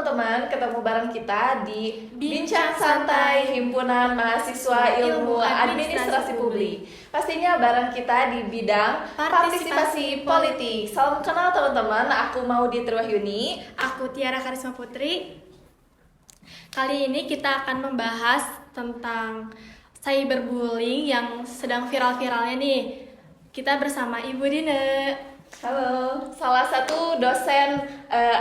teman-teman, ketemu bareng kita di Bincang Santai Himpunan Mahasiswa Ilmu Administrasi Publik. Pastinya bareng kita di bidang partisipasi politik. Salam kenal teman-teman, aku Maudy Triwahyuni. Aku Tiara Karisma Putri. Kali ini kita akan membahas tentang cyberbullying yang sedang viral-viralnya nih. Kita bersama Ibu Dine. Halo, salah satu dosen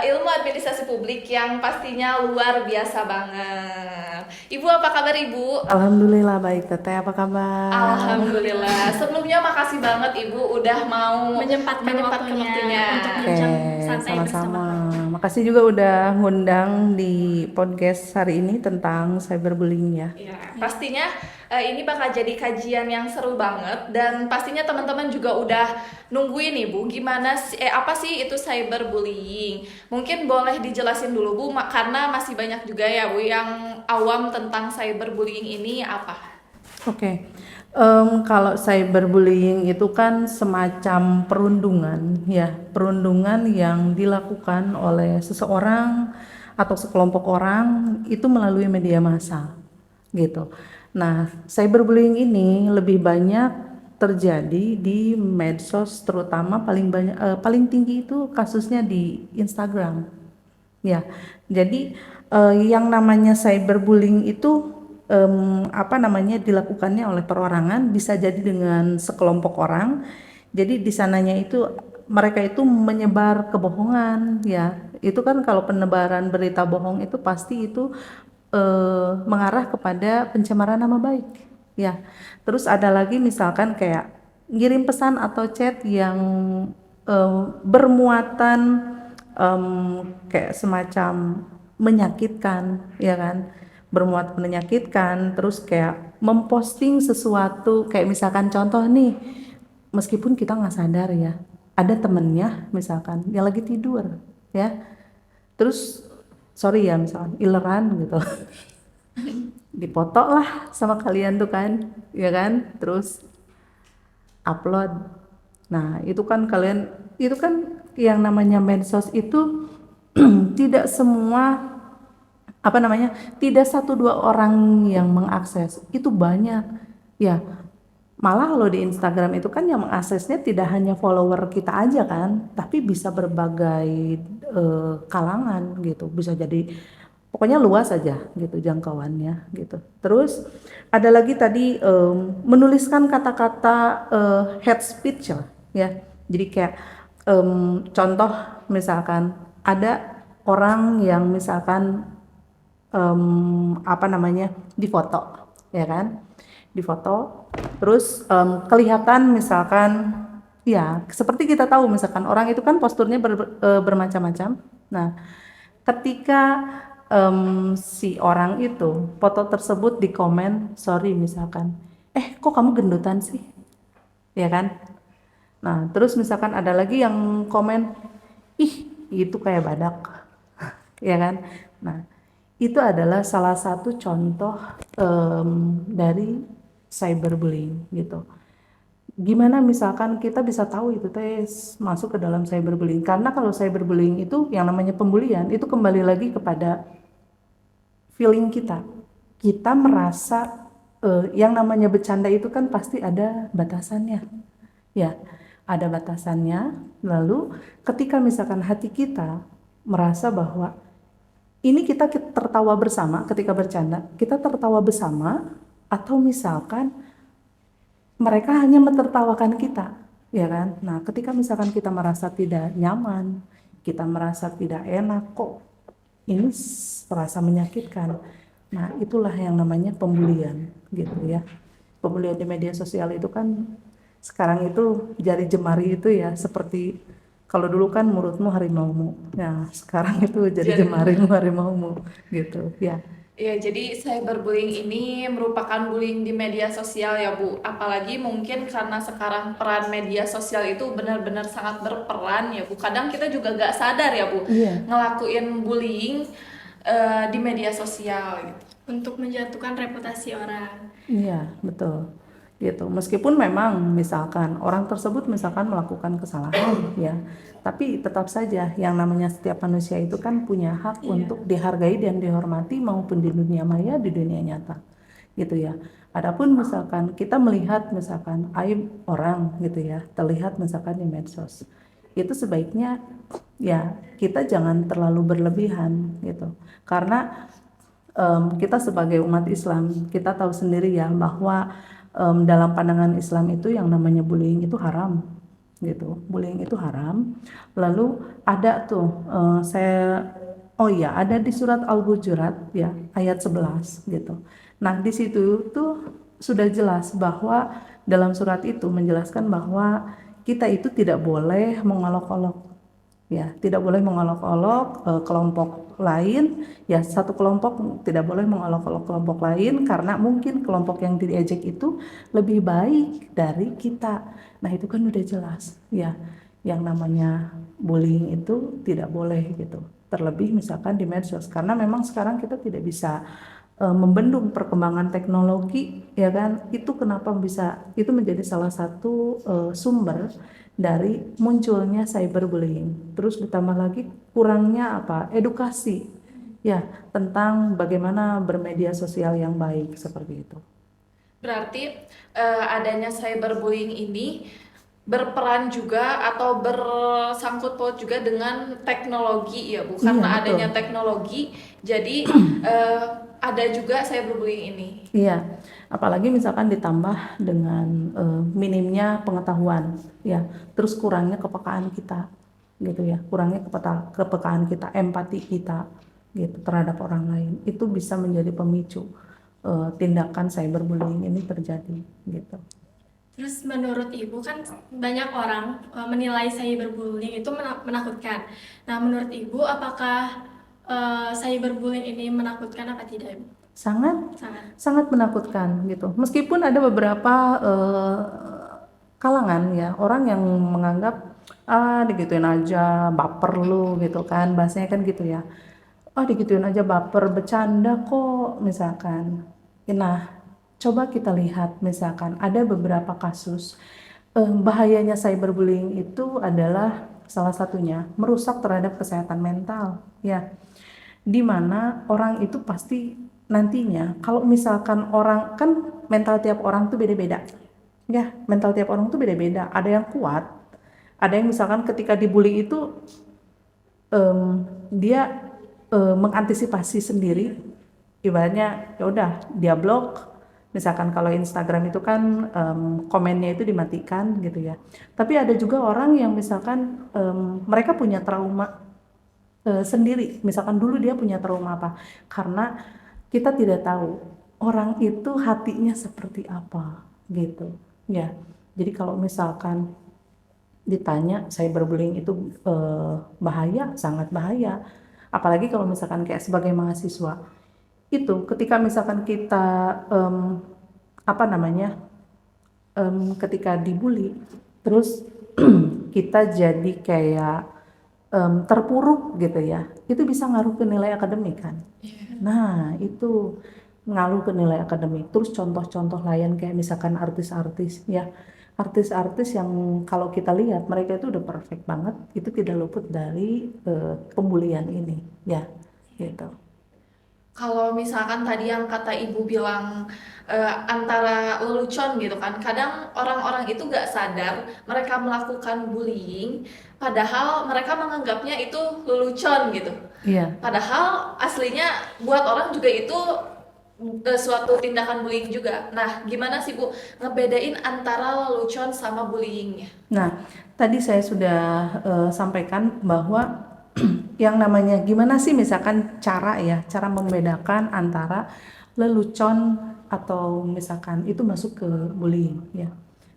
ilmu administrasi publik yang pastinya luar biasa banget. Ibu, apa kabar Ibu? Alhamdulillah baik, Teteh. Apa kabar? Alhamdulillah. Sebelumnya makasih banget Ibu udah mau menyempatkan waktunya untuk Oke, bincang santai sama-sama. bersama. Makasih juga udah ngundang di podcast hari ini tentang cyberbullying ya. Ya, pastinya ini bakal jadi kajian yang seru banget dan pastinya teman-teman juga udah nungguin nih Bu, apa sih itu cyberbullying? Mungkin boleh dijelasin dulu Bu, karena masih banyak juga ya Bu yang awam tentang cyberbullying ini apa? Oke. Kalau cyberbullying itu kan semacam perundungan ya, perundungan yang dilakukan oleh seseorang atau sekelompok orang itu melalui media massa gitu. Nah, cyberbullying ini lebih banyak terjadi di medsos, terutama paling tinggi itu kasusnya di Instagram. Ya, jadi yang namanya cyberbullying itu dilakukannya oleh perorangan, bisa jadi dengan sekelompok orang. Jadi di sananya itu mereka itu menyebar kebohongan ya. Itu kan kalau penebaran berita bohong itu pasti itu mengarah kepada pencemaran nama baik ya. Terus ada lagi misalkan kayak ngirim pesan atau chat yang bermuatan kayak semacam menyakitkan ya kan, bermuatan menyakitkan, terus kayak memposting sesuatu kayak misalkan contoh nih, meskipun kita nggak sadar ya, ada temennya misalkan yang lagi tidur ya, terus sorry ya misalkan ileran gitu dipoto lah sama kalian tuh kan ya kan, terus upload. Nah itu kan yang namanya medsos itu tidak semua tidak satu dua orang yang mengakses, itu banyak ya. Malah kalau di Instagram itu kan yang mengaksesnya tidak hanya follower kita aja kan, tapi bisa berbagai kalangan gitu, bisa jadi pokoknya luas aja gitu jangkauannya gitu. Terus ada lagi tadi menuliskan kata-kata hate speech ya. Jadi kayak contoh misalkan ada orang yang misalkan difoto ya kan, difoto terus kelihatan misalkan ya, seperti kita tahu misalkan orang itu kan posturnya bermacam-macam. Nah ketika si orang itu foto tersebut di komen sorry misalkan, kok kamu gendutan sih ya kan. Nah terus misalkan ada lagi yang komen, ih itu kayak badak ya kan. Nah itu adalah salah satu contoh dari cyberbullying gitu. Gimana misalkan kita bisa tahu itu masuk ke dalam cyberbullying? Karena kalau cyberbullying itu yang namanya pembulian itu kembali lagi kepada feeling kita. Kita merasa yang namanya bercanda itu kan pasti ada batasannya. Ya, ada batasannya. Lalu ketika misalkan hati kita merasa bahwa ini kita tertawa bersama ketika bercanda, kita tertawa bersama, atau misalkan mereka hanya mentertawakan kita, ya kan? Nah, ketika misalkan kita merasa tidak nyaman, kita merasa tidak enak, kok ini terasa menyakitkan. Nah, itulah yang namanya pembulian, gitu ya. Pembulian di media sosial itu kan sekarang itu jari jemari itu ya, seperti kalau dulu kan mulutmu harimaumu, nah sekarang itu jadi jemarimu harimaumu gitu ya. Ya, jadi cyberbullying ini merupakan bullying di media sosial ya Bu. Apalagi mungkin karena sekarang peran media sosial itu benar-benar sangat berperan ya Bu. Kadang kita juga gak sadar ya Bu, ngelakuin bullying di media sosial gitu. Untuk menjatuhkan reputasi orang. Iya, betul. gitu. Meskipun memang misalkan orang tersebut misalkan melakukan kesalahan ya, tapi tetap saja yang namanya setiap manusia itu kan punya hak untuk dihargai dan dihormati maupun di dunia maya di dunia nyata gitu ya. Adapun misalkan kita melihat misalkan aib orang gitu ya, terlihat misalkan di medsos, itu sebaiknya ya kita jangan terlalu berlebihan gitu, karena kita sebagai umat Islam kita tahu sendiri ya bahwa dalam pandangan Islam itu yang namanya bullying itu haram gitu, bullying itu haram. Lalu ada tuh oh iya, ada di surat Al-Hujurat ya ayat 11 gitu. Nah di situ tuh sudah jelas bahwa dalam surat itu menjelaskan bahwa kita itu tidak boleh mengolok-olok ya, tidak boleh mengolok-olok kelompok lain ya, satu kelompok tidak boleh mengolok-olok kelompok lain karena mungkin kelompok yang diejek itu lebih baik dari kita. Nah itu kan udah jelas ya, yang namanya bullying itu tidak boleh gitu, terlebih misalkan di medsos, karena memang sekarang kita tidak bisa membendung perkembangan teknologi ya kan. Itu kenapa bisa, itu menjadi salah satu sumber dari munculnya cyberbullying. Terus ditambah lagi kurangnya edukasi ya tentang bagaimana bermedia sosial yang baik seperti itu. Berarti adanya cyberbullying ini berperan juga atau bersangkut paut juga dengan teknologi ya Bu, karena Iya, adanya betul. teknologi jadi ada juga cyberbullying ini. Iya, apalagi misalkan ditambah dengan minimnya pengetahuan ya, terus kurangnya kepekaan kita gitu ya, kurangnya kepekaan kita, empati kita gitu terhadap orang lain, itu bisa menjadi pemicu tindakan cyberbullying ini terjadi gitu. Terus menurut Ibu kan banyak orang menilai cyberbullying itu menakutkan. Nah, menurut Ibu apakah cyberbullying ini menakutkan apa tidak, Ibu? Sangat Sangat. sangat menakutkan gitu. Meskipun ada beberapa kalangan ya orang yang menganggap digituin aja baper lu gitu kan, bahasanya kan gitu ya. Digituin aja baper, bercanda kok misalkan. Nah, coba kita lihat misalkan ada beberapa kasus bahayanya cyberbullying itu adalah salah satunya merusak terhadap kesehatan mental ya, di mana orang itu pasti nantinya kalau misalkan orang kan mental tiap orang tuh beda-beda ya, mental tiap orang tuh beda-beda, ada yang kuat, ada yang misalkan ketika dibully itu dia mengantisipasi sendiri, ibaratnya ya udah dia blok. Misalkan kalau Instagram itu kan komennya itu dimatikan gitu ya. Tapi ada juga orang yang misalkan mereka punya trauma sendiri. Misalkan dulu dia punya trauma apa? Karena kita tidak tahu orang itu hatinya seperti apa gitu ya. Jadi kalau misalkan ditanya cyberbullying itu bahaya, sangat bahaya. Apalagi kalau misalkan kayak sebagai mahasiswa itu ketika misalkan kita ketika dibully terus kita jadi kayak terpuruk gitu ya, itu bisa ngaruh ke nilai akademik kan. Nah itu ngaruh ke nilai akademik. Terus contoh-contoh lain kayak misalkan artis-artis ya, artis-artis yang kalau kita lihat mereka itu udah perfect banget, itu tidak luput dari pembulian ini ya gitu. Kalau misalkan tadi yang kata Ibu bilang antara lelucon gitu kan, kadang orang-orang itu gak sadar mereka melakukan bullying, padahal mereka menganggapnya itu lelucon gitu. Iya. Padahal aslinya buat orang juga itu suatu tindakan bullying juga. Nah, gimana sih Bu ngebedain antara lelucon sama bullyingnya? Nah, tadi saya sudah sampaikan bahwa yang namanya gimana sih misalkan cara membedakan antara lelucon atau misalkan itu masuk ke bullying ya.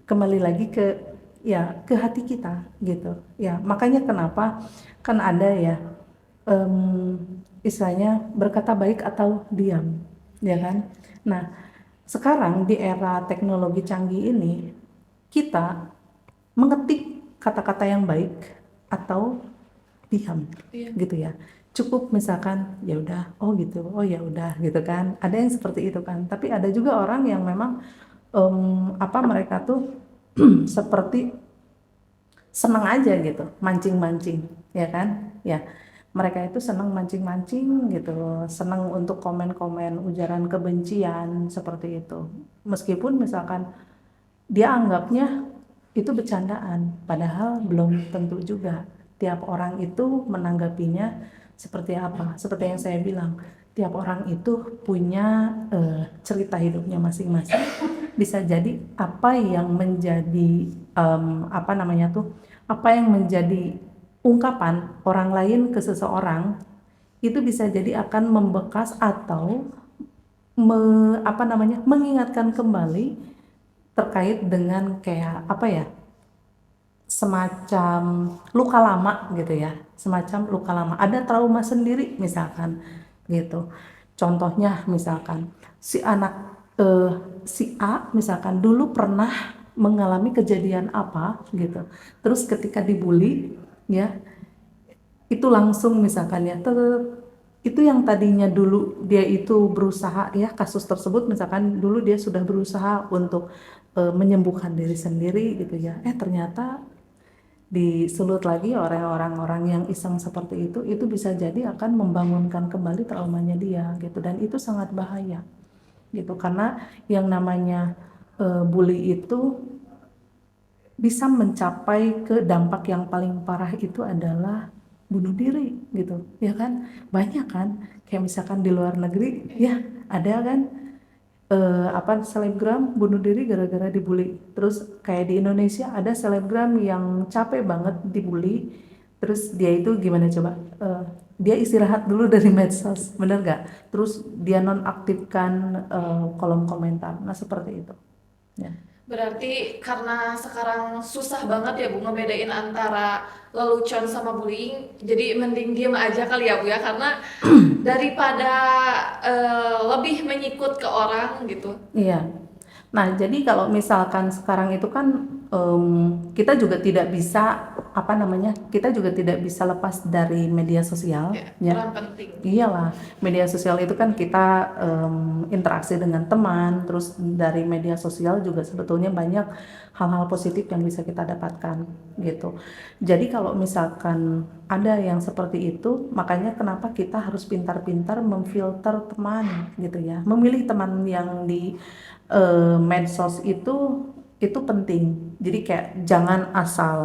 Kembali lagi ke hati kita gitu ya. Makanya kenapa kan ada ya istilahnya berkata baik atau diam ya kan. Nah, sekarang di era teknologi canggih ini kita mengetik kata-kata yang baik atau diam gitu ya. Cukup misalkan ya udah, oh gitu, oh ya udah gitu kan. Ada yang seperti itu kan. Tapi ada juga orang yang memang mereka tuh seperti senang aja gitu, mancing-mancing, ya kan? Ya, mereka itu senang mancing-mancing gitu, senang untuk komen-komen ujaran kebencian seperti itu. Meskipun misalkan dia anggapnya itu bercandaan, padahal belum tentu juga. Tiap orang itu menanggapinya seperti apa? Seperti yang saya bilang, tiap orang itu punya cerita hidupnya masing-masing. Bisa jadi apa yang menjadi apa namanya tuh, apa yang menjadi ungkapan orang lain ke seseorang itu bisa jadi akan membekas atau mengingatkan kembali terkait dengan kayak apa ya, semacam luka lama gitu ya, semacam luka lama, ada trauma sendiri misalkan gitu. Contohnya misalkan si anak si A misalkan dulu pernah mengalami kejadian apa gitu, terus ketika dibully ya, itu langsung misalkan ya, itu yang tadinya dulu dia itu berusaha ya, kasus tersebut misalkan dulu dia sudah berusaha untuk menyembuhkan diri sendiri gitu ya, ternyata disulut lagi orang-orang yang iseng seperti itu bisa jadi akan membangunkan kembali traumanya dia gitu, dan itu sangat bahaya gitu, karena yang namanya bully itu bisa mencapai ke dampak yang paling parah itu adalah bunuh diri gitu ya kan. Banyak kan, kayak misalkan di luar negeri ya ada kan selebgram bunuh diri gara-gara dibully. Terus kayak di Indonesia ada selebgram yang capek banget dibully, terus dia itu gimana coba, dia istirahat dulu dari medsos, bener gak? Terus dia nonaktifkan kolom komentar, nah seperti itu ya. Berarti karena sekarang susah banget ya Bu ngebedain antara lelucon sama bullying, jadi mending diem aja kali ya Bu ya, karena daripada lebih menyikut ke orang gitu. Iya. Nah, jadi kalau misalkan sekarang itu kan kita juga tidak bisa kita juga tidak bisa lepas dari media sosial, Ya, ya. peran penting. Iyalah, media sosial itu kan kita interaksi dengan teman, terus dari media sosial juga sebetulnya banyak hal-hal positif yang bisa kita dapatkan gitu. Jadi kalau misalkan ada yang seperti itu, makanya kenapa kita harus pintar-pintar memfilter teman gitu ya. Memilih teman yang di medsos itu penting. Jadi kayak jangan asal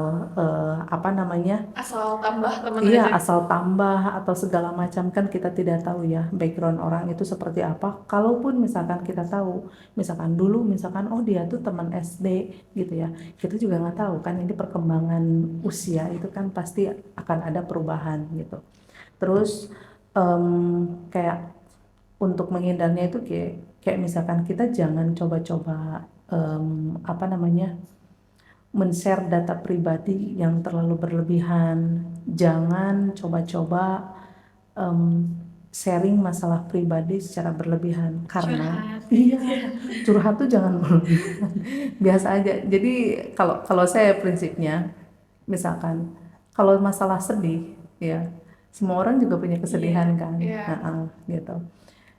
Asal tambah temen iya, aja. asal tambah atau segala macam, kan kita tidak tahu ya background orang itu seperti apa. Kalaupun misalkan kita tahu, misalkan dulu misalkan oh dia tuh teman SD gitu ya, kita juga nggak tahu kan, ini perkembangan usia itu kan pasti akan ada perubahan gitu. Terus kayak untuk menghindarnya itu kayak misalkan kita jangan coba-coba men-share data pribadi yang terlalu berlebihan. Jangan coba-coba sharing masalah pribadi secara berlebihan, karena Curhat. iya, curhat tuh jangan berlebihan, biasa aja. Jadi kalau saya prinsipnya, misalkan kalau masalah sedih ya, semua orang juga punya kesedihan kan. Iya. Gitu.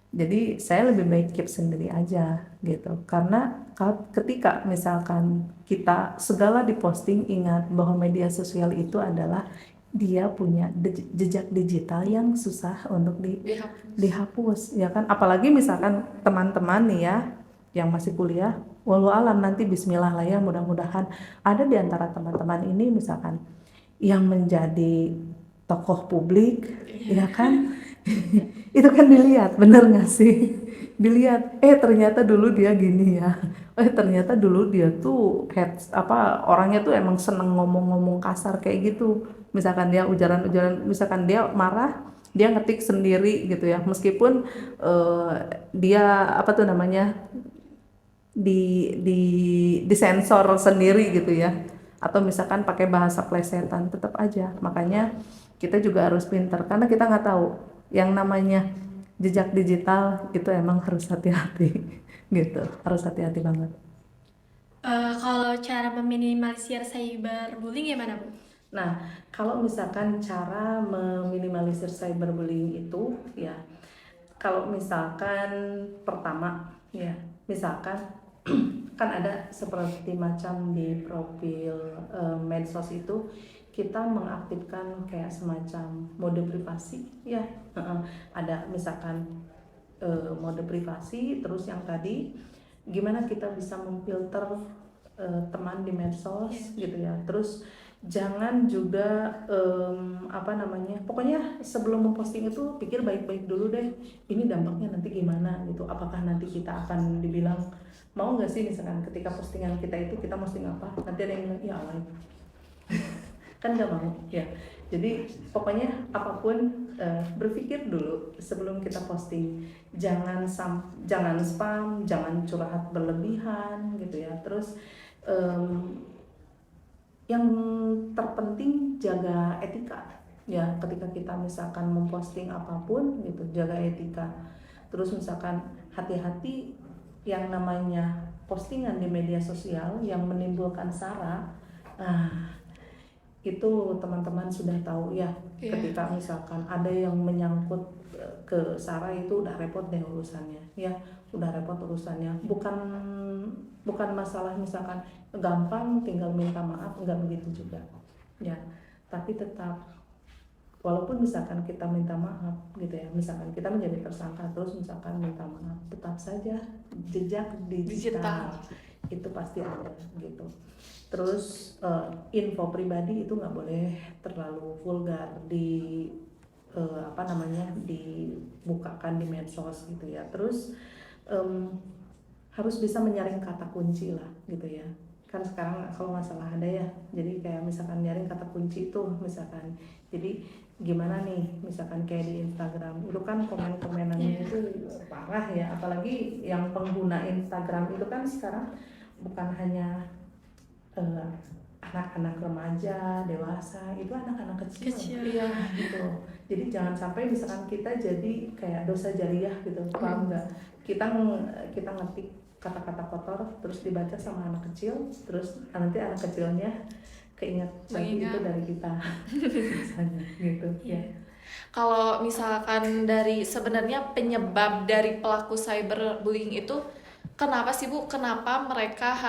Jadi saya lebih baik keep sendiri aja gitu, karena ketika misalkan kita segala diposting, ingat bahwa media sosial itu adalah dia punya jejak digital yang susah untuk dihapus ya kan. Apalagi misalkan teman-teman nih ya yang masih kuliah, walau alam nanti bismillah lah ya, mudah-mudahan ada di antara teman-teman ini misalkan yang menjadi tokoh publik ya kan. Itu kan dilihat, bener gak sih? Dilihat, ternyata dulu dia gini ya, ternyata dulu dia tuh orangnya tuh emang seneng ngomong-ngomong kasar kayak gitu. Misalkan dia ujaran-ujaran, misalkan dia marah, dia ngetik sendiri gitu ya, meskipun dia di disensor sendiri gitu ya, atau misalkan pakai bahasa plesetan, tetap aja. Makanya kita juga harus pintar, karena kita nggak tahu yang namanya jejak digital itu, emang harus hati-hati gitu, harus hati-hati banget. Kalau cara meminimalisir cyberbullying gimana, Bu? Nah, kalau misalkan cara meminimalisir cyberbullying itu ya, kalau misalkan pertama ya, misalkan kan ada seperti macam di profil medsos itu kita mengaktifkan kayak semacam mode privasi ya. Ada misalkan mode privasi, terus yang tadi gimana kita bisa memfilter teman di medsos gitu ya. Terus jangan juga pokoknya sebelum memposting itu pikir baik-baik dulu deh, ini dampaknya nanti gimana gitu, apakah nanti kita akan dibilang, mau nggak sih misalkan ketika postingan kita itu kita posting apa nanti ada yang bilang ya alay kan nggak mau ya. Jadi pokoknya apapun berpikir dulu sebelum kita posting, jangan spam, jangan curhat berlebihan gitu ya. Terus yang terpenting jaga etika ya, ketika kita misalkan memposting apapun gitu, jaga etika. Terus misalkan hati-hati yang namanya postingan di media sosial yang menimbulkan sara. Nah, itu teman-teman sudah tahu ya, ketika misalkan ada yang menyangkut ke sara itu udah repot deh urusannya ya, udah repot urusannya. Bukan masalah misalkan gampang tinggal minta maaf, enggak begitu juga ya, tapi tetap walaupun misalkan kita minta maaf gitu ya, misalkan kita menjadi tersangka terus misalkan minta maaf, tetap saja jejak digital itu pasti ada gitu. Terus info pribadi itu nggak boleh terlalu vulgar dibukakan di medsos gitu ya. Terus harus bisa menyaring kata kunci lah gitu ya. Kan sekarang kalau nggak salah ada ya, jadi kayak misalkan nyaring kata kunci itu misalkan, jadi gimana nih misalkan kayak di Instagram itu kan komen-komenannya itu parah ya, apalagi yang pengguna Instagram itu kan sekarang bukan hanya anak-anak remaja, dewasa, itu anak-anak kecil. Iya. Gitu. Jadi jangan sampai misalkan kita jadi kayak dosa jariah gitu, paham nggak? Kita ngetik kata-kata kotor terus dibaca sama anak kecil, terus nanti anak kecilnya keinget lagi itu dari kita, misalnya gitu ya. Kalau misalkan dari sebenarnya penyebab dari pelaku cyberbullying itu kenapa sih Bu? Kenapa mereka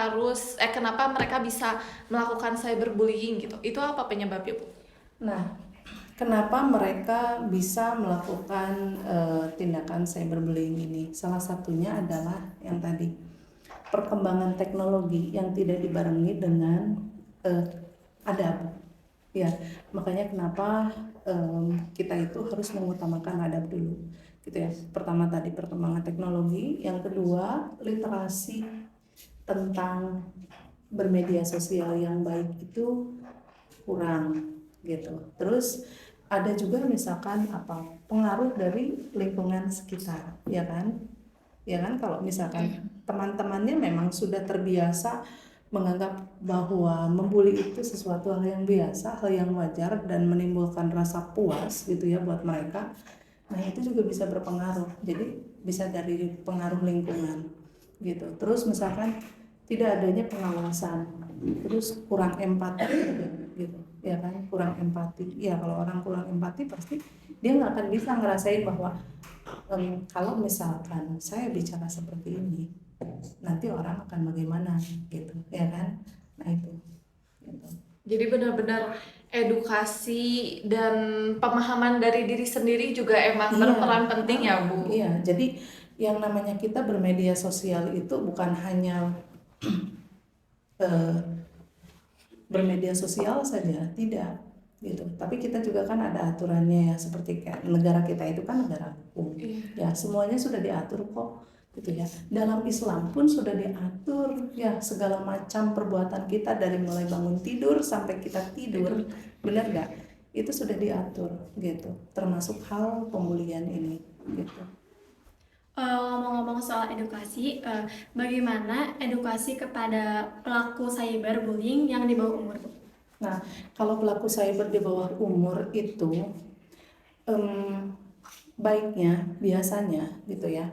bisa melakukan cyberbullying gitu? Itu apa penyebabnya Bu? Nah, kenapa mereka bisa melakukan tindakan cyberbullying ini? Salah satunya adalah yang tadi, perkembangan teknologi yang tidak dibarengi dengan adab. Ya, makanya kenapa kita itu harus mengutamakan adab dulu, gitu ya. Pertama tadi perkembangan teknologi, yang kedua literasi tentang bermedia sosial yang baik itu kurang, gitu. Terus ada juga misalkan pengaruh dari lingkungan sekitar, ya kan? Ya kan, kalau misalkan teman-temannya memang sudah terbiasa menganggap bahwa membuli itu sesuatu hal yang biasa, hal yang wajar dan menimbulkan rasa puas gitu ya buat mereka. Nah, itu juga bisa berpengaruh. Jadi bisa dari pengaruh lingkungan gitu. Terus misalkan tidak adanya pengawasan, terus kurang empati gitu. Ya kan, kurang empati. Ya, kalau orang kurang empati pasti dia nggak akan bisa ngerasain bahwa kalau misalkan saya bicara seperti ini, nanti orang akan bagaimana gitu, ya kan? Nah itu gitu. Jadi benar-benar edukasi dan pemahaman dari diri sendiri juga emang berperan penting ya Bu? Iya, jadi yang namanya kita bermedia sosial itu bukan hanya bermedia sosial saja, tidak gitu. Tapi kita juga kan ada aturannya ya, seperti kayak negara kita itu kan negara hukum. Ya, semuanya sudah diatur kok gitu ya. Dalam Islam pun sudah diatur ya, segala macam perbuatan kita dari mulai bangun tidur sampai kita tidur, benar nggak? Itu sudah diatur gitu. Termasuk hal pembulian ini gitu. Ngomong-ngomong soal edukasi, bagaimana edukasi kepada pelaku cyberbullying yang di bawah umur? Nah, kalau pelaku cyber di bawah umur itu baiknya biasanya gitu ya,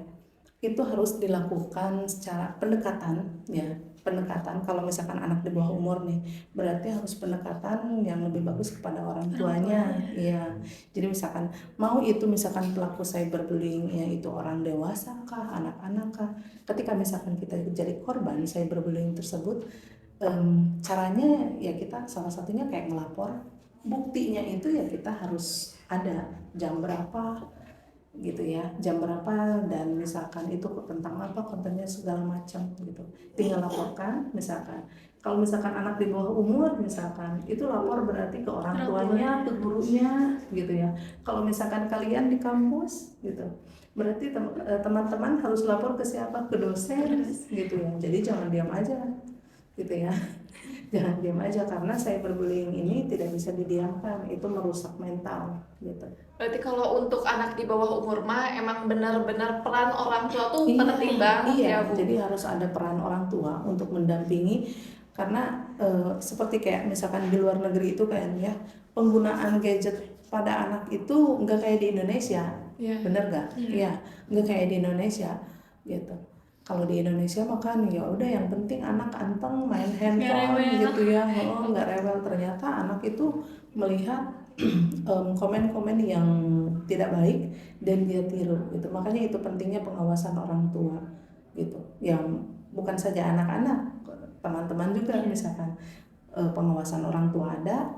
itu harus dilakukan secara pendekatan ya, pendekatan. Kalau misalkan anak di bawah umur nih, berarti harus pendekatan yang lebih bagus kepada orang tuanya. Iya. Jadi misalkan mau itu misalkan pelaku cyberbullying ya itu orang dewasa kah, anak-anak kah. Ketika misalkan kita jadi korban cyberbullying tersebut, caranya ya kita salah satunya kayak ngelapor. Buktinya itu ya kita harus ada jam berapa gitu ya, jam berapa, dan misalkan itu tentang apa kontennya segala macam gitu, tinggal laporkan. Misalkan kalau misalkan anak di bawah umur misalkan itu lapor berarti ke orang tuanya, ke gurunya gitu ya. Kalau misalkan kalian di kampus gitu berarti teman-teman harus lapor ke siapa, ke dosen gitu ya. Jadi jangan diam aja gitu ya. Jangan diam aja, karena cyberbullying ini tidak bisa didiamkan, itu merusak mental gitu. Berarti kalau untuk anak di bawah umur mah emang benar-benar peran orang tua tuh penting banget iya, ya Bu. jadi harus ada peran orang tua untuk mendampingi, karena seperti kayak misalkan di luar negeri itu kan ya, penggunaan gadget pada anak itu nggak kayak di Indonesia, bener nggak? Iya, nggak kayak di Indonesia gitu. Kalau di Indonesia makan ya udah yang penting anak anteng main handphone gitu ya, nggak rewel. Ternyata anak itu melihat komen-komen yang tidak baik dan dia tiru gitu. Makanya itu pentingnya pengawasan orang tua gitu. Yang bukan saja anak-anak, teman-teman juga misalkan pengawasan orang tua ada,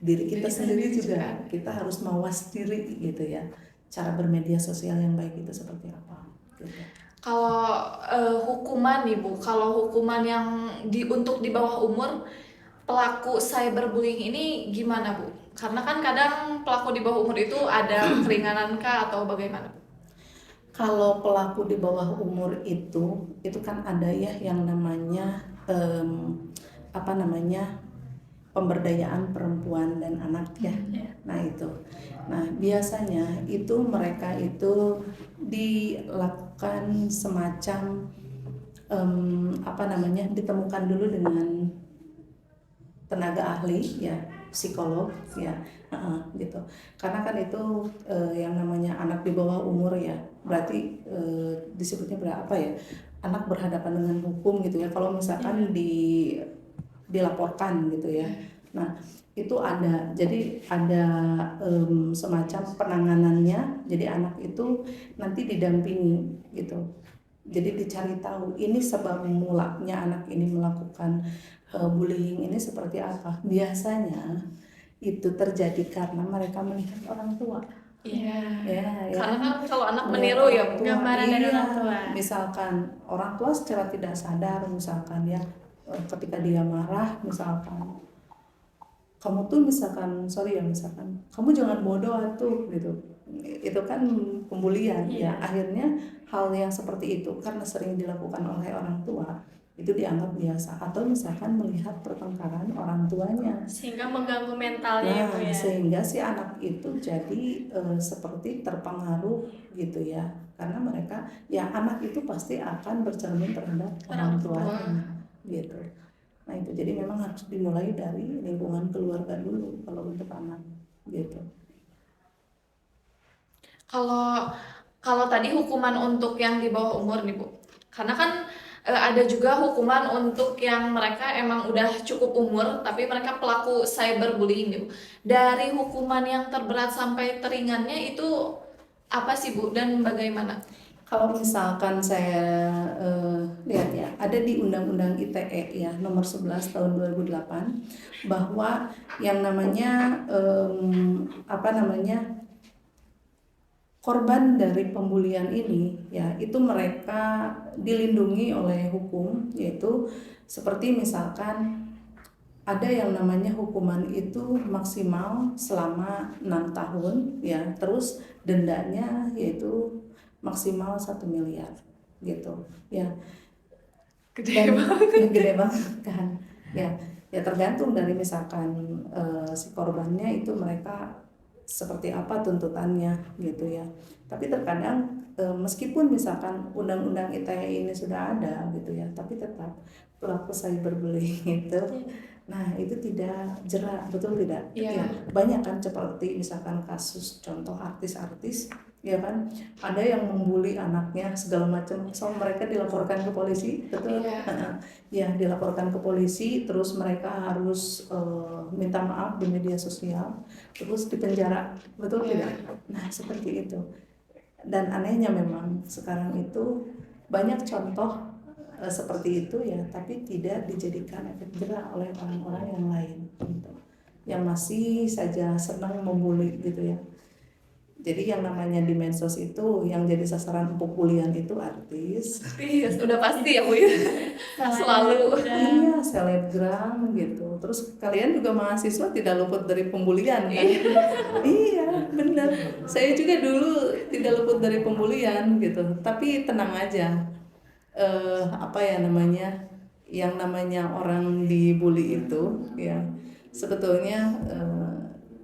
diri kita sendiri juga kita harus mawas diri gitu ya. Cara bermedia sosial yang baik itu seperti apa gitu. Kalau hukuman nih Bu, kalau hukuman yang untuk di bawah umur pelaku cyberbullying ini gimana Bu? Karena kan kadang pelaku di bawah umur itu ada keringanan kah atau bagaimana? Kalau pelaku di bawah umur itu kan ada ya yang namanya apa namanya pemberdayaan perempuan dan anak ya. Nah itu, nah biasanya itu mereka itu dilakukan semacam apa namanya, ditemukan dulu dengan tenaga ahli ya, psikolog ya, gitu. Karena kan itu yang namanya anak di bawah umur ya, berarti disebutnya berapa ya, anak berhadapan dengan hukum gitu ya. Kalau misalkan dilaporkan gitu ya, nah itu ada, jadi ada semacam penanganannya. Jadi anak itu nanti didampingi gitu. Jadi dicari tahu ini sebab mulanya anak ini melakukan bullying ini seperti apa. Biasanya itu terjadi karena mereka melihat orang tua. Iya. Ya, Karena kan kalau anak melihat meniru ya orang Bu. tua. Gambaran dari orang tua. Misalkan orang tua secara tidak sadar misalkan ya, ketika dia marah misalkan, kamu tuh misalkan sorry ya, misalkan kamu jangan bodoh atuh gitu, itu kan pembulian ya. Akhirnya hal yang seperti itu karena sering dilakukan oleh orang tua itu dianggap biasa, atau misalkan melihat pertengkaran orang tuanya Sehingga mengganggu mentalnya ya Bu ya. sehingga si anak itu jadi seperti terpengaruh gitu ya, karena mereka ya, anak itu pasti akan bercermin terhadap orang tuanya gitu. Nah itu jadi memang harus dimulai dari lingkungan keluarga dulu kalau untuk anak gitu. Kalau tadi hukuman untuk yang di bawah umur nih Bu, karena kan ada juga hukuman untuk yang mereka emang udah cukup umur tapi mereka pelaku cyberbullying nih Bu. Dari hukuman yang terberat sampai teringannya itu apa sih Bu dan bagaimana? Kalau misalkan saya lihat ya, ada di Undang-Undang ITE ya nomor 11 tahun 2008 bahwa yang namanya apa namanya korban dari pembulian ini ya, itu mereka dilindungi oleh hukum, yaitu seperti misalkan ada yang namanya hukuman itu maksimal selama 6 tahun ya, terus dendanya yaitu maksimal 1 miliar gitu ya. Gede banget. Ya, gede banget kan ya. Ya tergantung dari misalkan si korbannya itu mereka seperti apa tuntutannya gitu ya. Tapi terkadang meskipun misalkan undang-undang ITE ini sudah ada gitu ya, tapi tetap pelaku cyberbullying itu Nah, itu tidak jera, betul tidak? Iya. Ya, banyak kan seperti misalkan kasus contoh artis-artis, ya kan? Ada yang membuli anaknya segala macam, so mereka dilaporkan ke polisi, betul? Iya. Ya, dilaporkan ke polisi, terus mereka harus minta maaf di media sosial, terus dipenjara, betul Iya. tidak? Nah, seperti itu. Dan anehnya memang sekarang itu banyak contoh seperti itu ya, tapi tidak dijadikan efek jera oleh orang-orang yang lain gitu, yang masih saja senang membuli gitu ya. Jadi yang namanya di medsos itu yang jadi sasaran empuk bulian itu artis, Iya, sudah pasti ya Bu ya. Selalu. iya selebgram gitu. Terus kalian juga mahasiswa tidak luput dari pembulian kan? Iya benar. Saya juga dulu tidak luput dari pembulian gitu. Tapi tenang aja. Apa ya namanya, yang namanya orang dibully itu ya sebetulnya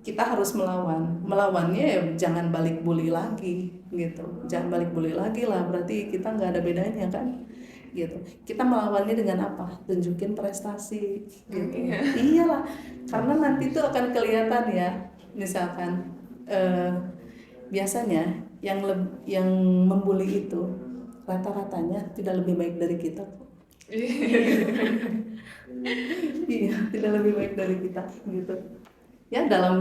kita harus melawannya ya, jangan balik bully lagi gitu, jangan balik bully lagi lah, berarti kita nggak ada bedanya kan gitu. Kita melawannya dengan apa? Tunjukin prestasi gitu. Iyalah, karena nanti itu akan kelihatan ya, misalkan biasanya yang membuli itu rata-ratanya tidak lebih baik dari kita. Iya, tidak lebih baik dari kita gitu. Ya dalam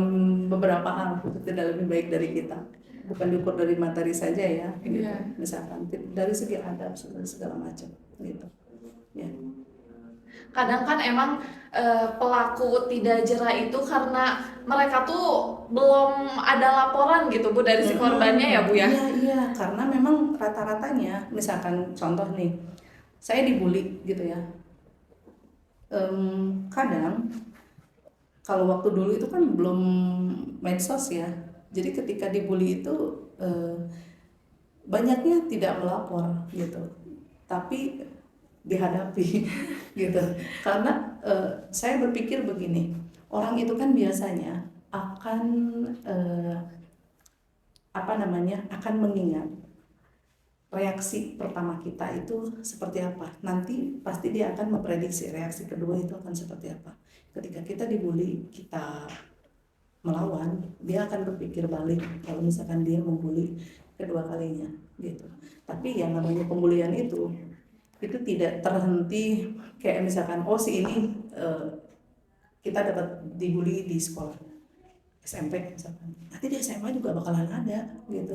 beberapa hal itu tidak lebih baik dari kita. Bukan diukur dari materi saja ya, gitu. Iya. Misalkan dari segi adab segala macam gitu. Ya. Kadang kan emang pelaku tidak jera itu karena mereka tuh belum ada laporan gitu Bu dari si korbannya ya Bu ya. Iya, karena memang rata-ratanya, misalkan contoh nih, saya dibully gitu ya. Kadang kalau waktu dulu itu kan belum medsos ya, jadi ketika dibully itu banyaknya tidak melapor gitu, tapi dihadapi gitu. Karena saya berpikir begini, orang itu kan biasanya akan akan mengingat reaksi pertama kita itu seperti apa. Nanti pasti dia akan memprediksi reaksi kedua itu akan seperti apa. Ketika kita dibully, kita melawan, dia akan berpikir balik kalau misalkan dia membuli kedua kalinya gitu. Tapi yang namanya pembulian itu tidak terhenti kayak misalkan si ini kita dapat dibully di sekolah SMP misalkan, nanti di SMA juga bakalan ada gitu.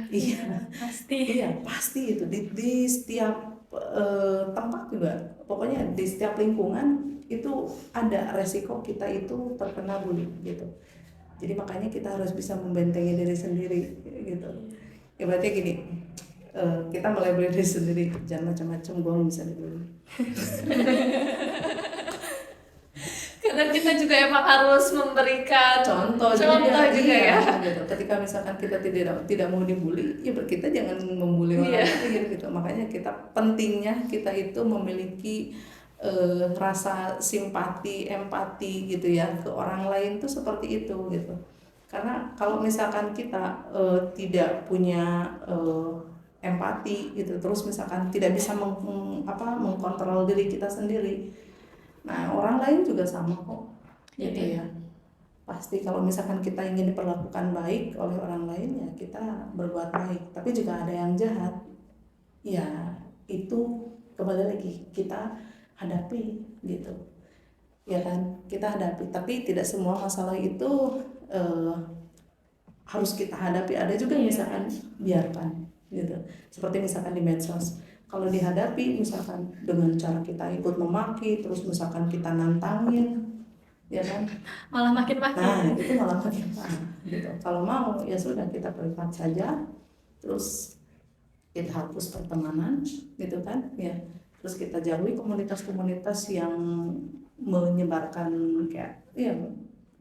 Iya pasti itu di setiap tempat juga, pokoknya di setiap lingkungan itu ada resiko kita itu terkena bully gitu. Jadi makanya kita harus bisa membentengi diri sendiri gitu. Ya berarti gini, kita mulai beri diri sendiri, jangan macam-macam, gue nggak bisa dibully. Karena kita juga emang harus memberikan contoh juga ya. Gitu. Ketika misalkan kita tidak mau dibully, ya kita jangan membuli orang lain gitu. Makanya pentingnya kita itu memiliki rasa simpati, empati gitu ya ke orang lain tuh seperti itu gitu. Karena kalau misalkan kita tidak punya empati gitu, terus misalkan tidak bisa mengkontrol diri kita sendiri, nah orang lain juga sama kok gitu ya. Pasti kalau misalkan kita ingin diperlakukan baik oleh orang lain ya kita berbuat baik. Tapi juga ada yang jahat, ya itu kembali lagi kita hadapi gitu ya kan, kita hadapi. Tapi tidak semua masalah itu harus kita hadapi. Ada juga misalkan biarkan gitu, seperti misalkan di medsos, kalau dihadapi misalkan dengan cara kita ikut memaki, terus misalkan kita nantangin ya kan, Malah makin-makin. nah itu malah makin parah gitu. Kalau mau ya sudah, kita privat saja, terus kita hapus pertemanan gitu kan ya, terus kita jauhi komunitas-komunitas yang menyebarkan kayak ya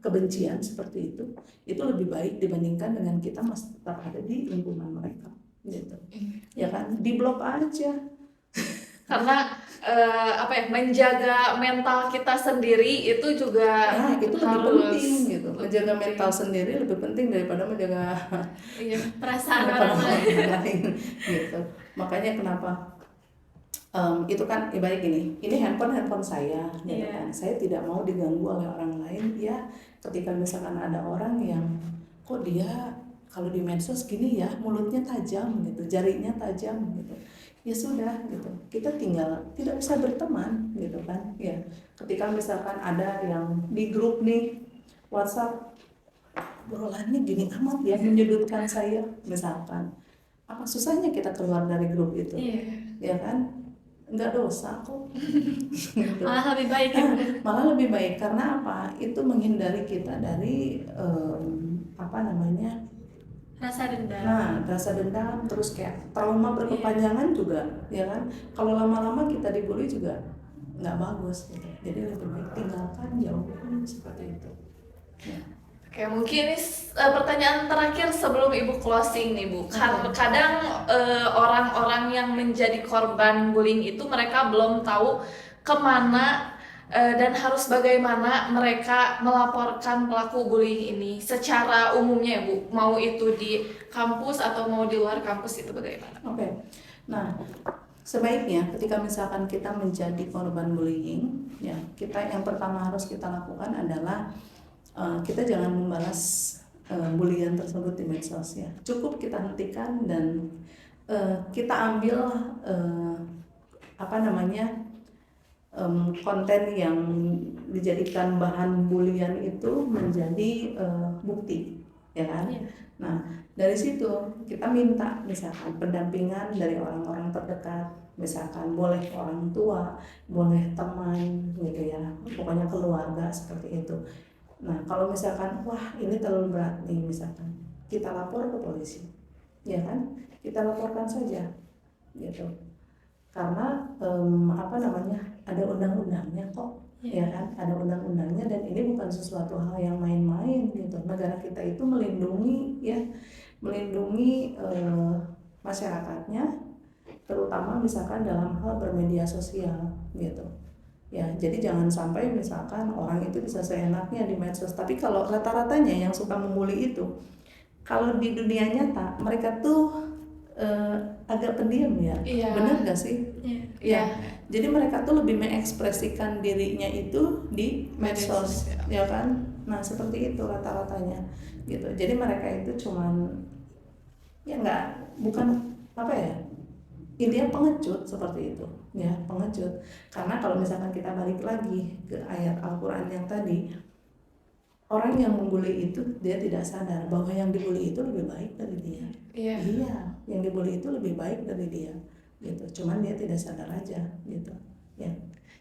kebencian seperti itu lebih baik dibandingkan dengan kita masih tetap ada di lingkungan mereka gitu ya kan, diblok aja. Karena menjaga mental kita sendiri itu juga itu lebih penting gitu. Menjaga mental sendiri lebih penting daripada menjaga Perasaan orang lain gitu. Makanya kenapa Itu kan ibarat gini, ini handphone saya, gitu Iya. kan. Saya tidak mau diganggu oleh orang lain. Ya, ketika misalkan ada orang yang kok dia kalau di medsos gini ya, mulutnya tajam gitu, jarinya tajam gitu. Ya sudah gitu. Kita tinggal tidak bisa berteman gitu kan. Ya, ketika misalkan ada yang di grup nih WhatsApp, obrolannya gini amat ya, menyudutkan saya misalkan. Apa susahnya kita keluar dari grup itu? Iya. Ya kan? Nggak dosa kok. Gitu. Malah lebih baik ya, Bu. Malah lebih baik karena apa? Itu menghindari kita dari apa namanya? Rasa dendam. Nah, rasa dendam, terus kayak trauma berkepanjangan juga, ya kan? Kalau lama-lama kita dibully juga nggak bagus gitu. Jadi lebih baik tinggalkan, jauhin seperti itu. Ya. Oke, mungkin ini pertanyaan terakhir sebelum Ibu closing nih, Bu. Kadang orang-orang yang menjadi korban bullying itu mereka belum tahu kemana dan harus bagaimana mereka melaporkan pelaku bullying ini secara umumnya ya, Bu. Mau itu di kampus atau mau di luar kampus itu bagaimana? Oke. Nah, sebaiknya ketika misalkan kita menjadi korban bullying, ya, kita yang pertama harus kita lakukan adalah kita jangan membalas bulian tersebut di medsos ya. Cukup kita hentikan dan kita ambil apa namanya konten yang dijadikan bahan bulian itu menjadi bukti, ya kan? Iya. Nah, dari situ kita minta misalkan pendampingan dari orang-orang terdekat, misalkan boleh orang tua, boleh teman gitu ya, pokoknya keluarga seperti itu. Nah, kalau misalkan wah ini terlalu berat nih misalkan, kita lapor ke polisi, ya kan? Kita laporkan saja, gitu. Karena apa namanya, ada undang-undangnya kok, ya kan? Ada undang-undangnya dan ini bukan sesuatu hal yang main-main gitu. Negara kita itu melindungi ya, melindungi masyarakatnya, terutama misalkan dalam hal bermedia sosial gitu. Ya, jadi jangan sampai misalkan orang itu bisa seenaknya di medsos. Tapi kalau rata-ratanya yang suka membuli itu, kalau di dunia nyata mereka tuh agak pendiam ya. Iya. Benar gak sih? Iya. Ya. Jadi mereka tuh lebih mengekspresikan dirinya itu di medsos, ya kan? Nah, seperti itu rata-ratanya gitu. Jadi mereka itu cuman ya bukan apa ya? Intinya pengecut seperti itu, ya pengecut. Karena kalau misalkan kita balik lagi ke ayat Al-Quran yang tadi, orang yang membuli itu dia tidak sadar bahwa yang dibuli itu lebih baik dari dia. Iya, yang dibuli itu lebih baik dari dia, gitu. Cuman dia tidak sadar aja, gitu. Ya.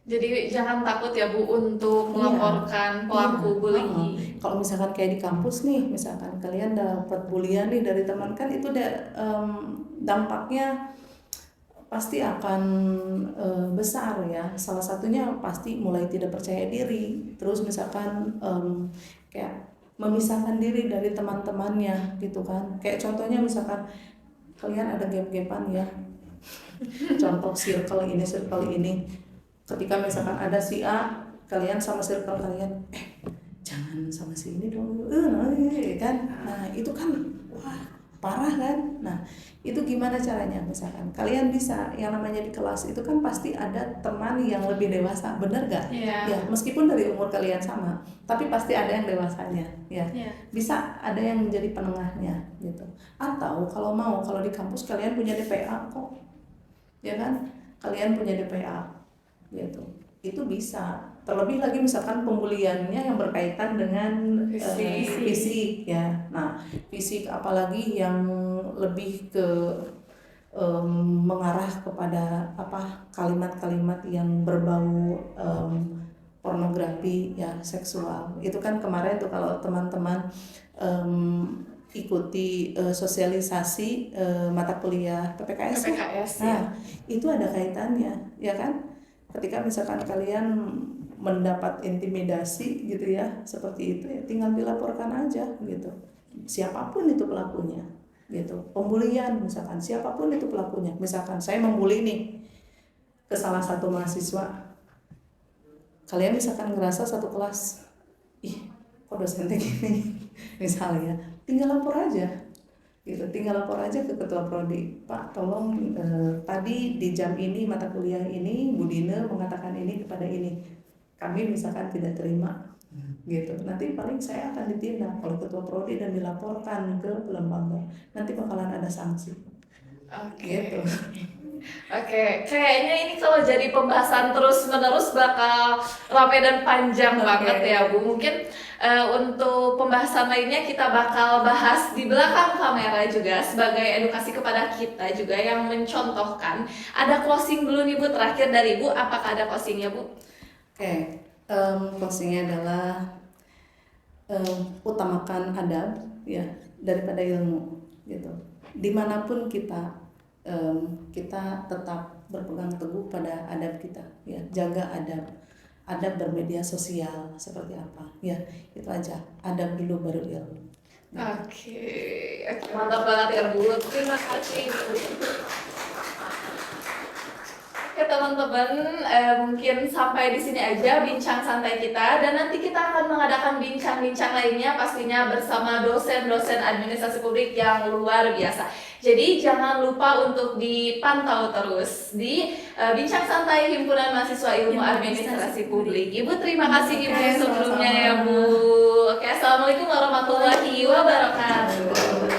Jadi jangan takut ya, Bu, untuk melaporkan pelaku bullying. Kalau misalkan kayak di kampus nih, misalkan kalian dapat bulian nih dari teman, kan itu dampaknya pasti akan besar ya. Salah satunya pasti mulai tidak percaya diri, terus misalkan kayak memisahkan diri dari teman-temannya gitu kan. Kayak contohnya misalkan kalian ada gap-gapan ya, contoh circle ini, ketika misalkan ada si A, kalian sama circle kalian jangan sama si ini dong, kan. Nah itu kan wah parah kan. Nah itu gimana caranya? Misalkan kalian bisa, yang namanya di kelas itu kan pasti ada teman yang lebih dewasa, bener gak? Iya. Ya meskipun dari umur kalian sama, tapi pasti ada yang dewasanya ya. Iya. Bisa ada yang menjadi penengahnya gitu. Atau kalau di kampus kalian punya DPA kok, ya kan? Kalian punya DPA gitu, itu bisa. Terlebih lagi misalkan pembuliannya yang berkaitan dengan fisik ya. Nah fisik apalagi yang lebih ke mengarah kepada kalimat-kalimat yang berbau pornografi ya, seksual. Itu kan kemarin tuh kalau teman-teman ikuti sosialisasi mata kuliah PPKS. Nah itu ada kaitannya ya kan. Ketika misalkan kalian mendapat intimidasi gitu ya, seperti itu ya tinggal dilaporkan aja gitu. Siapapun itu pelakunya gitu. Pembulian misalkan siapapun itu pelakunya. Misalkan saya membuli nih ke salah satu mahasiswa. Kalian misalkan ngerasa satu kelas, ih kok dosennya gini misalnya, tinggal lapor aja gitu. Tinggal lapor aja ke ketua prodi, Pak tolong tadi di jam ini mata kuliah ini Bu Dina mengatakan ini kepada ini, kami misalkan tidak terima gitu. Nanti paling saya akan ditindak oleh ketua prodi dan dilaporkan ke lembaga, nanti bakalan ada sanksi. Oke. Gitu. Oke, kayaknya ini kalau jadi pembahasan terus-menerus bakal ramai dan panjang banget ya Bu. Mungkin untuk pembahasan lainnya kita bakal bahas di belakang kamera juga sebagai edukasi kepada kita juga yang mencontohkan. Ada closing dulu nih Bu, terakhir dari Bu, apakah ada closingnya Bu? Oke, closingnya adalah utamakan adab ya daripada ilmu gitu. Dimanapun kita kita tetap berpegang teguh pada adab kita ya, jaga adab bermedia sosial seperti apa ya, itu aja, adab dulu baru ilmu. Oke, mantap banget ya Bu. Terima kasih Bu. Oke teman-teman, mungkin sampai di sini aja bincang santai kita, dan nanti kita akan mengadakan bincang-bincang lainnya pastinya bersama dosen-dosen administrasi publik yang luar biasa. Jadi jangan lupa untuk dipantau terus di bincang santai Himpunan Mahasiswa Ilmu Administrasi Publik. Ibu terima kasih Ibu sebelumnya ya Bu. Oke, assalamualaikum warahmatullahi wabarakatuh.